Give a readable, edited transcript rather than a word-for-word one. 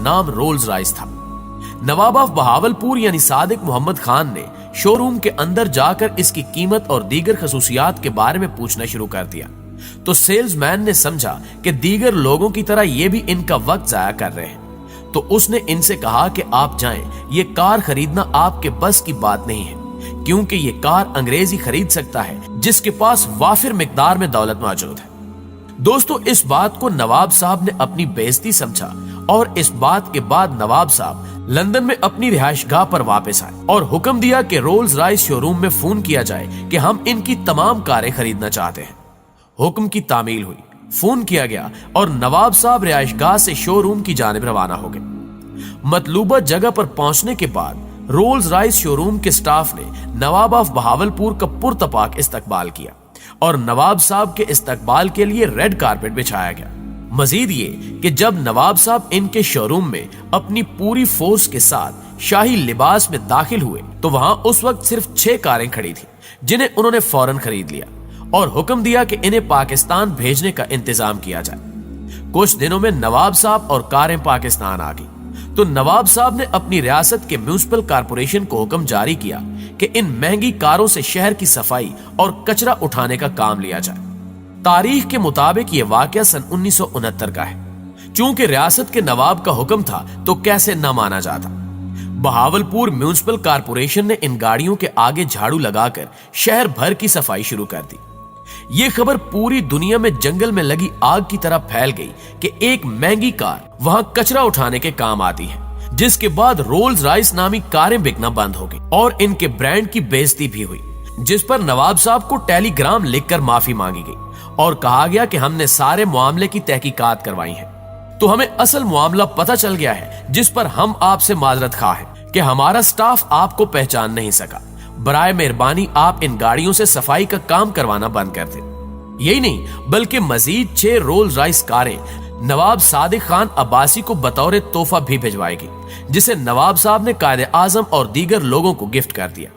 नाम Rolls Royce था। नवाब of Bahawalpur यानी सादिक मोहम्मद खान ने शोरूम के अंदर जाकर इसकी कीमत और दीगर खसूसियात के बारे में पूछना शुरू कर दिया, तो सेल्समैन ने समझा कि दीगर लोगों की तरह ये भी इनका वक्त जाया कर रहे हैं, तो उसने इनसे कहा कि आप जाएं, ये कार खरीदना आपके बस की बात नहीं है, क्योंकि ये कार अंग्रेजी खरीद सकता है जिसके पास वाफिर मिकदार में दौलत मौजूद है। दोस्तों, इस बात को नवाब साहब ने अपनी बेइज्जती समझा और इस बात के बाद नवाब साहब लंदन में अपनी रिहाइशगाह पर वापस आए और हुक्म दिया कि रोल्स रॉयस शोरूम में फोन किया जाए कि हम इनकी तमाम कारें खरीदना चाहते हैं। हुक्म की तामील हुई, फोन किया गया और नवाब साहब रिहाइशगाह से शोरूम की जानिब रवाना हो गए। मतलूबा जगह पर पहुंचने के बाद रोल्स रॉयस शोरूम के स्टाफ ने नवाब ऑफ बहावलपुर का पुरतपाक इस्तकबाल किया और नवाब साहब के इस्तकबाल के लिए रेड कारपेट बिछाया गया। मजीद ये कि जब नवाब साहब इनके शोरूम में अपनी पूरी फोर्स के साथ शाही लिबास में दाखिल हुए तो वहां उस वक्त सिर्फ 6 कारें खड़ी थी, जिन्हें उन्होंने फौरन खरीद लिया और हुक्म दिया कि इन्हें पाकिस्तान भेजने का इंतजाम किया जाए। कुछ दिनों में नवाब साहब और कारें पाकिस्तान आ गई, तो नवाब साहब ने अपनी रियासत के म्युनिसिपल कारपोरेशन को हुक्म जारी किया कि इन महंगी कारों से शहर की सफाई और कचरा उठाने का काम लिया जाए। तारीख के मुताबिक ये वाकया सन 1969 का है। चूंकि रियासत के नवाब का हुक्म था तो कैसे न माना जाता। बहावलपुर म्युनिसिपल कारपोरेशन ने इन गाड़ियों के आगे झाड़ू लगाकर शहर भर की सफाई शुरू कर दी। ये खबर पूरी दुनिया में जंगल में लगी आग की तरह फैल गई कि एक महंगी कार वहां कचरा उठाने के काम आती है, जिसके बाद रोल्स रॉयस नामी कारें बिकना बंद हो गई और इनके ब्रांड की बेइज्जती भी हुई, जिस पर नवाब साहब को टेलीग्राम लिखकर माफी मांगी गई और कहा गया कि हमने सारे मामले की तहकीकात करवाई है, तो हमें असल मामला पता चल गया है, जिस पर हम आपसे माजरत खा है कि हमारा स्टाफ आपको पहचान नहीं सका। बराए मेहरबानी आप इन गाड़ियों से सफाई का काम करवाना बंद कर दें। यही नहीं बल्कि मजीद 6 रोल्स रॉयस कारें नवाब सादिक खान अब्बासी को बतौर तोहफा भी भिजवाएगी, जिसे नवाब साहब ने कायदे आजम और दीगर लोगों को गिफ्ट कर दिया।